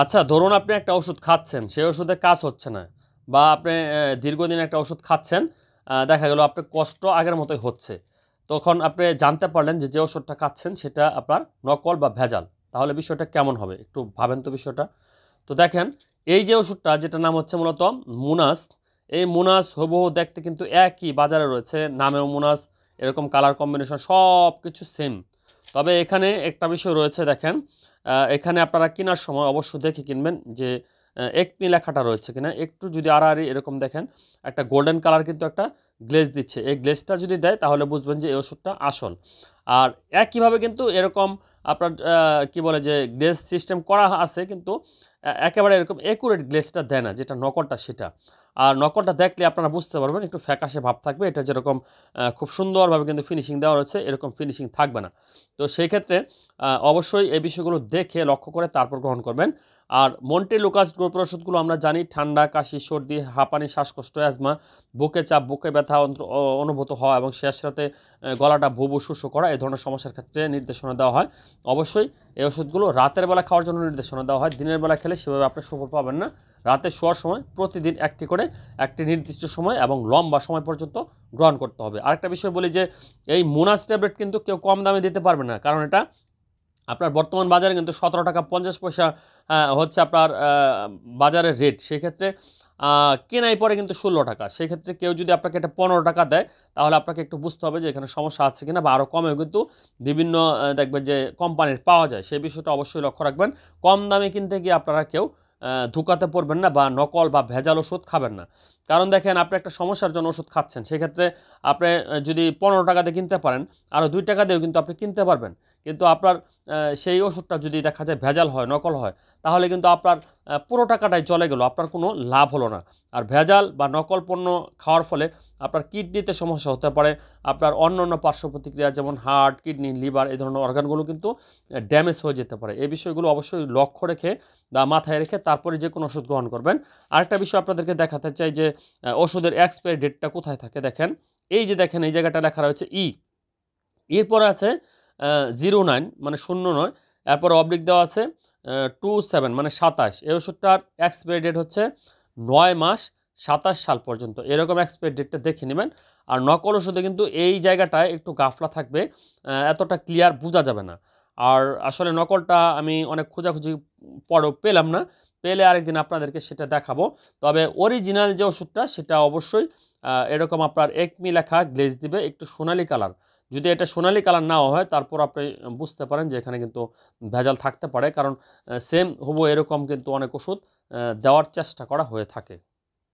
আচ্ছা, ধরুন আপনি একটা ওষুধ খাচ্ছেন, সেই ওষুধে কাজ হচ্ছে না, বা আপনি দীর্ঘদিন একটা ওষুধ খাচ্ছেন, দেখা গেল আপনার কষ্ট আগের মতোই হচ্ছে। তখন আপনি জানতে পারলেন যে, যে ওষুধটা খাচ্ছেন সেটা আপনার নকল বা ভেজাল। তাহলে বিষয়টা কেমন হবে? একটু ভাবেন তো বিষয়টা। তো দেখেন, এই যে ওষুধটা যেটার নাম হচ্ছে মূলত মুনাস, এই মুনাস হুবহু দেখতে কিন্তু একই বাজারে রয়েছে, নামেও মুনাস, এরকম কালার কম্বিনেশন সব কিছু সেম। তবে এখানে একটা বিষয় রয়েছে দেখেন, এখানে আপনারা কেনার সময় অবশ্যই দেখে কিনবেন যে একপি লেখাটা রয়েছে কিনা। একটু যদি আড়াআড়ি এরকম দেখেন, একটা গোল্ডেন কালার কিন্তু একটা গ্লেজ দিচ্ছে, এই গ্লেজটা যদি দেয় তাহলে বুঝবেন যে এই ওষুধটা আসল। আর একইভাবে কিন্তু এরকম আপনার কি বলে যে গ্লেজ সিস্টেম করা আছে, কিন্তু একেবারে এরকম একুরেট গ্লেজটা দেয় না, যেটা নকলটা সেটা। আর নকলটা দেখলে আপনারা বুঝতে পারবেন একটু ফ্যাকাশে ভাব থাকবে, এটা যেরকম খুব সুন্দরভাবে কিন্তু ফিনিশিং দেওয়া রয়েছে, এরকম ফিনিশিং থাকবে না। তো সেই ক্ষেত্রে অবশ্যই এই বিষয়গুলো দেখে লক্ষ্য করে তারপর গ্রহণ করবেন। আর মন্টি লুকাস গ্রুপের ওষুধগুলো আমরা জানি ঠান্ডা, কাশি, সর্দি, হাঁপানি, শ্বাসকষ্ট, অ্যাজমা, বুকে চাপ, বুকে ব্যথা অনুভূত হওয়া এবং শেষ রাতে গলাটা ভুবু শুষ্ক করা, এই ধরনের সমস্যার ক্ষেত্রে নির্দেশনা দেওয়া হয়। অবশ্যই এই ওষুধগুলো রাতের বেলা খাওয়ার জন্য নির্দেশনা দেওয়া হয়, দিনের বেলা খেলে সেভাবে আপনি সুফল পাবেন না। রাতে শোয়ার সময় প্রতিদিন একটি করে, একটি নির্দিষ্ট সময় এবং লম্বা সময় পর্যন্ত গ্রহণ করতে হবে। আরেকটা বিষয় বলি যে এই মুনাস ট্যাবলেট কিন্তু কেউ কম দামে দিতে পারবে না, কারণ এটা আপনার বর্তমান বাজারে কিন্তু 17 টাকা 50 পয়সা হচ্ছে আপনার বাজারের রেট। সেক্ষেত্রে কেনাই পরে কিন্তু 16 টাকা। সেক্ষেত্রে কেউ যদি আপনাকে এটা 15 টাকা দেয়, তাহলে আপনাকে একটু বুঝতে হবে যে এখানে সমস্যা আছে কিনা, বা আরও কমেও কিন্তু বিভিন্ন দেখবেন যে কোম্পানির পাওয়া যায়। সেই বিষয়টা অবশ্যই লক্ষ্য রাখবেন। কম দামে কিনতে গিয়ে আপনারা কেউ ধোঁকাতে পড়বেন না, বা নকল বা ভেজাল ওষুধ খাবেন না। কারণ দেখেন, আপনি একটা সমস্যার জন্য ওষুধ খাচ্ছেন, সেক্ষেত্রে আপনি যদি 15 টাকা দিয়ে কিনতে পারেন, আরও 2 টাকা দিয়েও কিন্তু আপনি কিনতে পারবেন। কিন্তু আপনার সেই ওষুধটা যদি দেখা যায় ভেজাল হয়, নকল হয়, তাহলে কিন্তু আপনার পুরো টাকাটাই চলে গেল, আপনার কোনো লাভ হলো না। আর ভেজাল বা নকল পণ্য খাওয়ার ফলে আপনার কিডনিতে সমস্যা হতে পারে, আপনার অন্যান্য পার্শ্ব প্রতিক্রিয়া যেমন হার্ট, কিডনি, লিভার, এই ধরনের অর্গানগুলো কিন্তু ড্যামেজ হয়ে যেতে পারে। এই বিষয়গুলো অবশ্যই লক্ষ্য রেখে বা মাথায় রেখে তারপরে যে কোনো ওষুধ গ্রহণ করবেন। আরেকটা বিষয় আপনাদেরকে দেখাতে চাই যে ওষুধের এক্সপায়ারি ডেটটা কোথায় থাকে। দেখেন, এই যে দেখেন এই জায়গাটা লেখা রয়েছে এরপরে আছে 09 মানে 09, এরপরে অবলিক দেওয়া আছে 27 মানে 27। এই ওষুধটার এক্সপায়ারি ডেট হচ্ছে 9 মাস 27 সাল পর্যন্ত, এরকম এক্সপায়ারি ডেটটা দেখে নেবেন। আর নকল ওষুধে কিন্তু এই জায়গাটায় একটু গাফলা থাকবে, এতটা ক্লিয়ার বোঝা যাবে না। আর আসলে নকলটা আমি অনেক খোঁজাখুঁজি পরেও পেলাম না, পেলে আরেকদিন আপনাদেরকে সেটা দেখাবো। তবে অরিজিনাল যে ওষুধটা সেটা অবশ্যই এরকম আপনার একমি লেখা গ্লেজ দিবে, একটু সোনালি কালার। যদি এটা সোনালি কালার নাও হয়, তারপর আপনি বুঝতে পারেন যে এখানে কিন্তু ভেজাল থাকতে পারে, কারণ সেম হুবহু এরকম কিন্তু অনেক ওষুধ দেওয়ার চেষ্টা করা হয়ে থাকে।